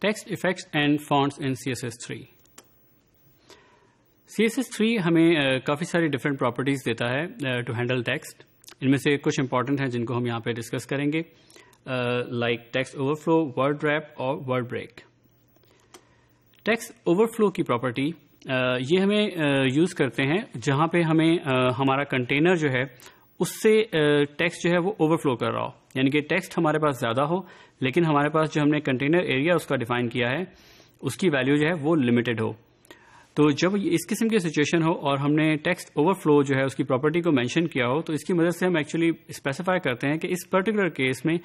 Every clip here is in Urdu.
Text effects and fonts in CSS3. CSS3 ہمیں کافی ساری ڈفرینٹ پراپرٹیز دیتا ہے ٹو ہینڈل ٹیکسٹ. ان میں سے کچھ امپورٹنٹ ہیں جن کو ہم یہاں پہ ڈسکس کریں گے، like text overflow, word wrap اور word break. Text overflow کی پراپرٹی یہ ہمیں یوز کرتے ہیں جہاں پہ ہمیں ہمارا کنٹینر جو ہے اس سے ٹیکسٹ جو ہے وہ اوور فلو کر رہا ہو، یعنی کہ ٹیکسٹ ہمارے پاس زیادہ ہو لیکن ہمارے پاس جو ہم نے کنٹینر ایریا اس کا ڈیفائن کیا ہے اس کی ویلیو جو ہے وہ لمیٹڈ ہو. تو جب اس قسم کی سچویشن ہو اور ہم نے ٹیکسٹ اوور فلو جو ہے اس کی پراپرٹی کو مینشن کیا ہو، تو اس کی مدد سے ہم ایکچولی اسپیسیفائی کرتے ہیں کہ اس پرٹیکولر کیس میں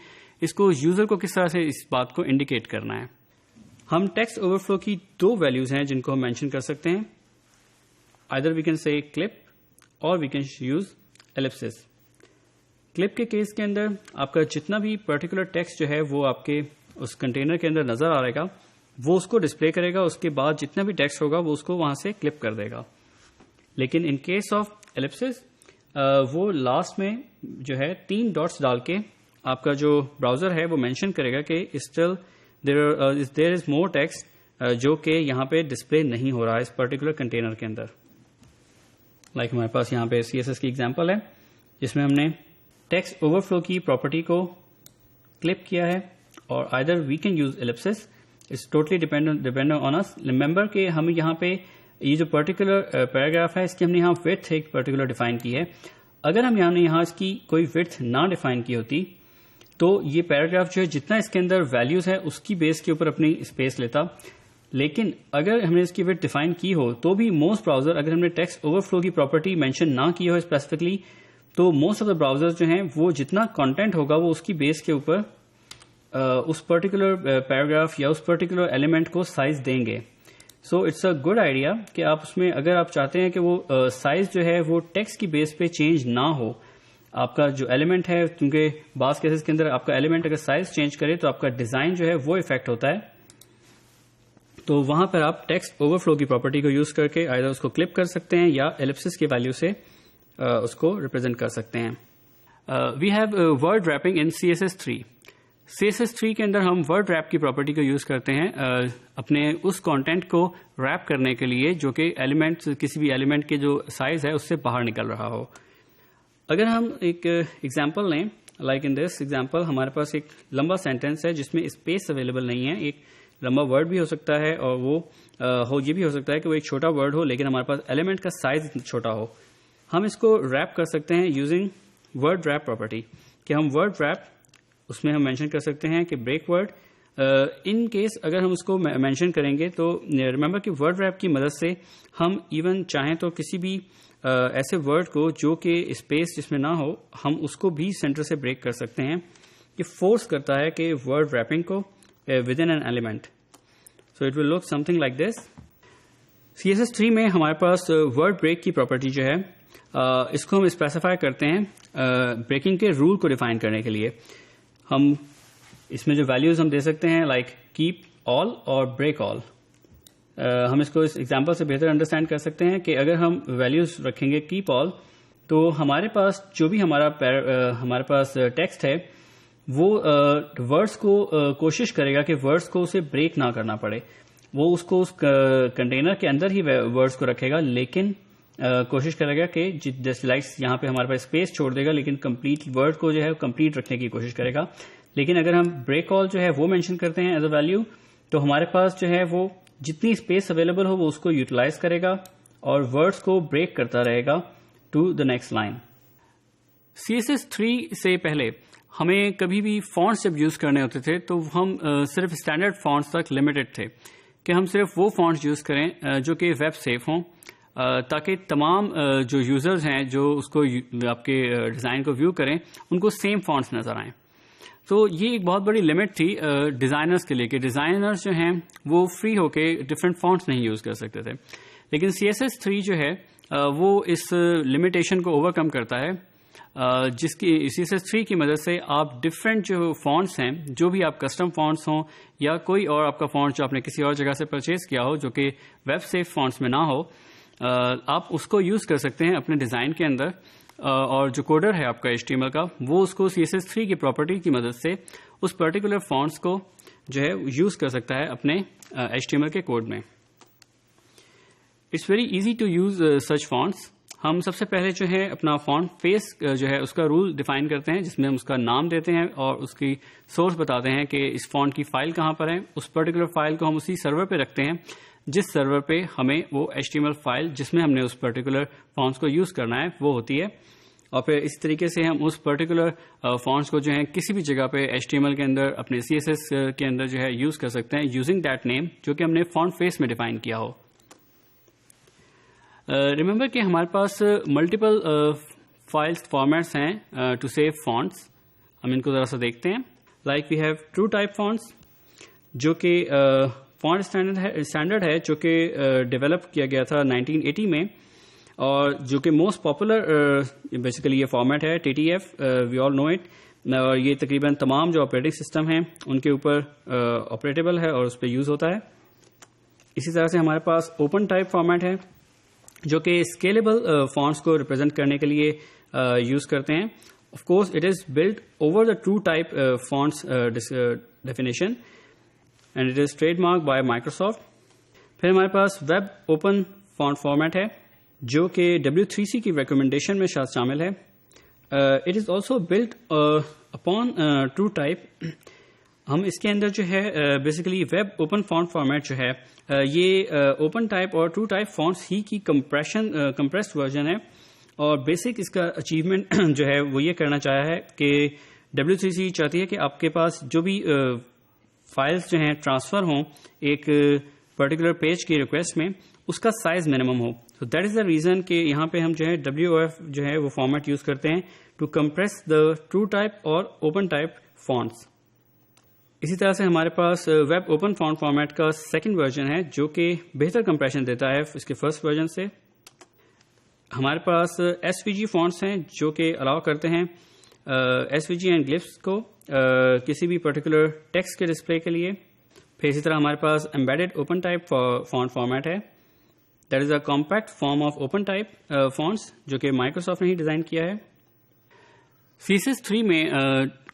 اس کو یوزر کو کس طرح سے اس بات کو انڈیکیٹ کرنا ہے. ہم ٹیکسٹ اوور فلو کی دو ویلیوز ہیں جن کو ہم مینشن کر سکتے ہیں. آئدر وی کین سے کلپ اور we can use ellipsis. Clip کے کیس کے اندر آپ کا جتنا بھی پرٹیکولر ٹیکسٹ جو ہے وہ آپ کے اس کنٹینر کے اندر نظر آ رہے گا، وہ اس کو ڈسپلے کرے گا، اس کے بعد جتنا بھی ٹیکسٹ ہوگا وہ اس کو وہاں سے کلپ کر دے گا. لیکن ان کیس آف ایلپسس وہ لاسٹ میں جو ہے 3 ڈاٹس ڈال کے آپ کا جو براؤزر ہے وہ مینشن کرے گا کہ still there is more text جو کہ یہاں پہ ڈسپلے نہیں ہو رہا ہے اس پرٹیکولر کنٹینر کے اندر. لائک ہمارے پاس یہاں پہ CSS کی ایگزامپل ہے جس میں ہم نے ٹیکسٹ اوور فلو کی پراپرٹی کو کلپ کیا ہے، اور either we can use ellipsis. It's totally depend on اس. ریمبر کہ ہم یہاں پہ یہ جو پرٹیکولر پیراگراف ہے اس کی ہم نے یہاں ویڈتھ ایک پرٹیکولر ڈیفائن کی ہے. اگر ہم یہاں اس کی کوئی ویڈتھ نہ ڈیفائن کی ہوتی تو یہ پیراگراف جو ہے جتنا اس کے اندر ویلیوز ہے اس کی بیس کے اوپر اپنی اسپیس لیتا. لیکن اگر ہم نے اس کی ویڈتھ ڈیفائن کی ہو تو بھی موسٹ براؤزر، اگر ہم نے ٹیکسٹ اوور فلو کی پراپرٹی مینشن نہ کی ہو اسپیسیفکلی، تو موسٹ آف دا براؤزر جو ہیں وہ جتنا کانٹینٹ ہوگا وہ اس کی بیس کے اوپر اس پرٹیکولر پیراگراف یا اس پرٹیکولر ایلیمنٹ کو سائز دیں گے. So it's a good idea کہ آپ اس میں اگر آپ چاہتے ہیں کہ وہ سائز جو ہے وہ ٹیکسٹ کی بیس پہ چینج نہ ہو، آپ کا جو ایلیمنٹ ہے، کیونکہ بعض کیسز کے اندر آپ کا ایلیمنٹ اگر سائز چینج کرے تو آپ کا ڈیزائن جو ہے وہ افیکٹ ہوتا ہے. تو وہاں پر آپ ٹیکسٹ اوور فلو کی پراپرٹی کو یوز کر کے آئدر اس کو کلپ کر سکتے ہیں یا ایلپسس کی ویلیو سے اس کو ریپرزینٹ کر سکتے ہیں. We have word wrapping in CSS3. CSS3 کے اندر ہم ورڈ ریپ کی پراپرٹی کو یوز کرتے ہیں اپنے اس کانٹینٹ کو ریپ کرنے کے لیے جو کہ ایلیمنٹ، کسی بھی ایلیمنٹ کے جو سائز ہے اس سے باہر نکل رہا ہو. اگر ہم ایک ایگزامپل لیں، لائک ان دس ایگزامپل ہمارے پاس ایک لمبا سینٹینس ہے جس میں اسپیس اویلیبل نہیں ہے. ایک لمبا ورڈ بھی ہو سکتا ہے اور وہ یہ بھی ہو سکتا ہے کہ وہ ایک چھوٹا ورڈ ہو لیکن ہمارے پاس ایلیمنٹ کا سائز چھوٹا ہو. ہم اس کو ریپ کر سکتے ہیں یوزنگ ورڈ ریپ پراپرٹی، کہ ہم ورڈ ریپ اس میں ہم مینشن کر سکتے ہیں کہ بریک ورڈ. ان کیس اگر ہم اس کو مینشن کریں گے تو ریمبر کہ ورڈ ریپ کی مدد سے ہم ایون چاہیں تو کسی بھی ایسے ورڈ کو جو کہ اسپیس جس میں نہ ہو ہم اس کو بھی سینٹر سے بریک کر سکتے ہیں. یہ فورس کرتا ہے کہ ورڈ ریپنگ کو within an element. So it will look something like this. CSS3 میں ہمارے پاس ورڈ بریک کی پراپرٹی جو ہے اس کو ہم اسپیسیفائی کرتے ہیں بریکنگ کے رول کو ڈیفائن کرنے کے لیے. ہم اس میں جو ویلیوز ہم دے سکتے ہیں لائک کیپ آل اور بریک آل. ہم اس کو اس ایگزامپل سے بہتر انڈرسٹینڈ کر سکتے ہیں کہ اگر ہم ویلیوز رکھیں گے کیپ آل تو ہمارے پاس جو بھی ہمارے پاس ٹیکسٹ ہے وہ ورڈز کو کوشش کرے گا کہ ورڈز کو اسے بریک نہ کرنا پڑے. وہ اس کو اس کنٹینر کے اندر ہی ورڈز کو رکھے گا لیکن کوشش کرے گا کہ جسٹ لائک یہاں پہ ہمارے پاس اسپیس چھوڑ دے گا لیکن کمپلیٹ ورڈ کو جو ہے کمپلیٹ رکھنے کی کوشش کرے گا. لیکن اگر ہم بریک آل جو ہے وہ مینشن کرتے ہیں ایز اے ویلیو تو ہمارے پاس جو ہے وہ جتنی اسپیس اویلیبل ہو وہ اس کو یوٹیلائز کرے گا اور ورڈز کو بریک کرتا رہے گا to the next line. CSS3 سے پہلے ہمیں کبھی بھی فونٹس جب یوز کرنے ہوتے تھے تو ہم صرف اسٹینڈرڈ فونٹس تک لمیٹڈ تھے کہ ہم صرف وہ فونٹس یوز کریں جو کہ ویب سیف ہوں تاکہ تمام جو یوزرز ہیں جو اس کو آپ کے ڈیزائن کو ویو کریں ان کو سیم فونٹس نظر آئیں. تو یہ ایک بہت بڑی لمٹ تھی ڈیزائنرز کے لیے کہ ڈیزائنرز جو ہیں وہ فری ہو کے ڈفرینٹ فونٹس نہیں یوز کر سکتے تھے. لیکن CSS3 جو ہے وہ اس لمیٹیشن کو اوور کم کرتا ہے جس کی CSS3 کی مدد سے آپ ڈفرینٹ جو فونٹس ہیں، جو بھی آپ کسٹم فونٹس ہوں یا کوئی اور آپ کا فونٹ جو آپ نے کسی اور جگہ سے پرچیز کیا ہو جو کہ ویب سیف فونٹس میں نہ ہو، آپ اس کو یوز کر سکتے ہیں اپنے ڈیزائن کے اندر. اور جو کوڈر ہے آپ کا HTML کا وہ اس کو CSS3 کی پراپرٹی کی مدد سے اس پرٹیکولر فونٹس کو جو ہے یوز کر سکتا ہے اپنے HTML کے کوڈ میں. It's very easy to use such fonts. ہم سب سے پہلے جو ہے اپنا فونٹ فیس جو ہے اس کا رول ڈیفائن کرتے ہیں، جس میں ہم اس کا نام دیتے ہیں اور اس کی سورس بتاتے ہیں کہ اس فونٹ کی فائل کہاں پر ہے. اس پرٹیکولر فائل کو ہم اسی سرور پہ رکھتے ہیں جس سرور پہ ہمیں وہ HTML فائل جس میں ہم نے اس پرٹیکولر فونٹس کو یوز کرنا ہے وہ ہوتی ہے. اور پھر اس طریقے سے ہم اس پرٹیکولر فونٹس کو جو ہے کسی بھی جگہ پہ HTML کے اندر اپنے CSS کے اندر جو ہے یوز کر سکتے ہیں یوزنگ دیٹ نیم جو کہ ہم نے فونٹ فیس میں ڈیفائن کیا ہو. ریممبر کہ ہمارے پاس ملٹیپل فائلس فارمیٹس ہیں ٹو سیو فونٹس. ہم ان کو ذرا سا دیکھتے ہیں. Like we have true type fonts جو کہ فونٹ اسٹینڈرڈ ہے جو کہ ڈیولپ کیا گیا تھا 1980 میں اور جو کہ موسٹ پاپولر بیسیکلی یہ فارمیٹ ہے TTF. We all know it. اور یہ تقریباً تمام جو آپریٹنگ سسٹم ہیں ان کے اوپر آپریٹیبل ہے اور اس پہ یوز ہوتا ہے. اسی طرح سے ہمارے پاس اوپن ٹائپ فارمیٹ ہے جو کہ اسکیلیبل فونٹس کو ریپرزینٹ کرنے کے لیے یوز کرتے ہیں. Of course it is build over the true type fonts definition and it is trademark by Microsoft. پھر ہمارے پاس ویب اوپن فونٹ فارمیٹ ہے جو کہ W3C کی ریکمنڈیشن میں شامل ہے. It is also build upon true type. ہم اس کے اندر جو ہے basically web open font format جو ہے یہ اوپن ٹائپ اور ٹرو ٹائپ فونٹس ہی کی کمپریسڈ ورژن ہے. اور بیسک اس کا اچیومنٹ جو ہے وہ یہ کرنا چاہا ہے کہ W3C چاہتی ہے کہ آپ کے پاس جو بھی فائلز جو ہیں ٹرانسفر ہوں ایک پرٹیکولر پیج کی ریکویسٹ میں اس کا size minimum who. So that is the reason کہ یہاں پہ ہم جو ہے WOF جو ہے وہ فارمیٹ یوز کرتے ہیں to compress the true type اور اوپن ٹائپ فونٹس. اسی طرح سے ہمارے پاس ویب اوپن فونٹ فارمیٹ کا سیکنڈ ورژن ہے جو کہ بہتر کمپریشن دیتا ہے اس کے فرسٹ ورژن سے. ہمارے پاس SVG فونٹس ہیں جو کہ الاؤ کرتے ہیں SVG اینڈ گلفس کو کسی بھی پرٹیکولر ٹیکسٹ کے ڈسپلے کے لیے. پھر اسی طرح ہمارے پاس embedded open type font format ہے. That is a compact form of open type fonts جو کہ مائکروسافٹ نے ہی ڈیزائن کیا ہے. CSS3 میں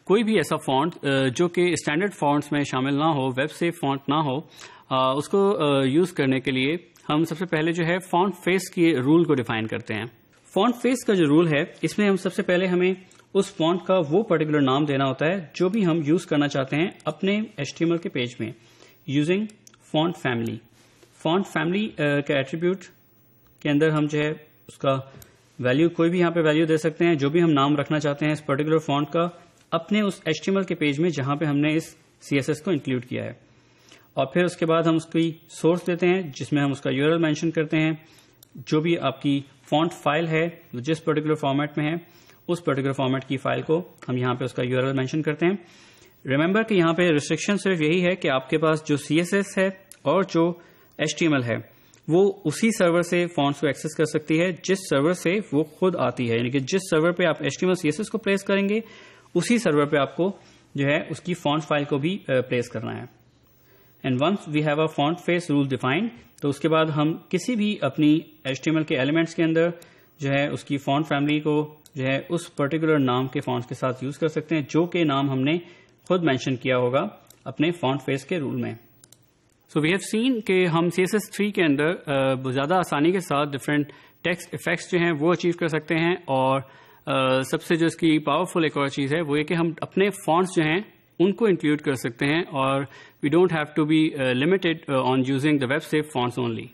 کوئی بھی ایسا فونٹ جو کہ اسٹینڈرڈ فونٹس میں شامل نہ ہو، ویب سیف فونٹ نہ ہو، اس کو یوز کرنے کے لیے ہم سب سے پہلے جو ہے فونٹ فیس کی رول کو ڈیفائن کرتے ہیں. فونٹ فیس کا جو رول ہے اس میں ہم سب سے پہلے ہمیں اس فونٹ کا وہ پرٹیکولر نام دینا ہوتا ہے جو بھی ہم یوز کرنا چاہتے ہیں اپنے HTML کے پیج میں using font family. Font family کا ایٹریبیوٹ کے اندر ہم جو ہے اس کا ویلیو کوئی بھی یہاں پہ ویلیو دے سکتے ہیں جو بھی ہم نام رکھنا چاہتے ہیں اس پرٹیکولر فونٹ کا اپنے اس HTML کے پیج میں جہاں پہ ہم نے اس CSS کو انکلوڈ کیا ہے. اور پھر اس کے بعد ہم اس کی سورس دیتے ہیں جس میں ہم اس کا URL مینشن کرتے ہیں. جو بھی آپ کی فونٹ فائل ہے جس پرٹیکولر فارمیٹ میں ہے اس پرٹیکولر فارمیٹ کی فائل کو ہم یہاں پہ اس کا URL مینشن کرتے ہیں. ریممبر کہ یہاں پہ ریسٹرکشن صرف یہی ہے کہ آپ کے پاس جو CSS ہے اور جو HTML ہے وہ اسی سرور سے فونٹس کو ایکسس کر سکتی ہے جس سرور سے وہ خود آتی ہے. یعنی کہ جس سرور پہ آپ HTML CSS کو پلیس کریں گے اسی سرور پہ آپ کو جو ہے اس کی فونٹ فائل کو بھی پلیس کرنا ہے. And once we have a font face rule defined تو اس کے بعد ہم کسی بھی اپنی HTML کے ایلیمنٹس کے اندر جو ہے اس کی فونٹ فیملی کو جو ہے اس پرٹیکولر نام کے فونٹس کے ساتھ یوز کر سکتے ہیں جو کہ نام ہم نے خود مینشن کیا ہوگا اپنے فونٹ فیس کے رول میں. سو وی ہیو سین کہ ہم CSS3 کے اندر زیادہ آسانی کے ساتھ ڈفرینٹ ٹیکسٹ افیکٹس جو ہیں وہ اچیو کر سکتے ہیں. اور سب سے جو اس کی پاورفل ایک اور چیز ہے وہ یہ کہ ہم اپنے فونٹس جو ہیں ان کو انکلوڈ کر سکتے ہیں اور we don't have to be limited on using the web safe fonts only.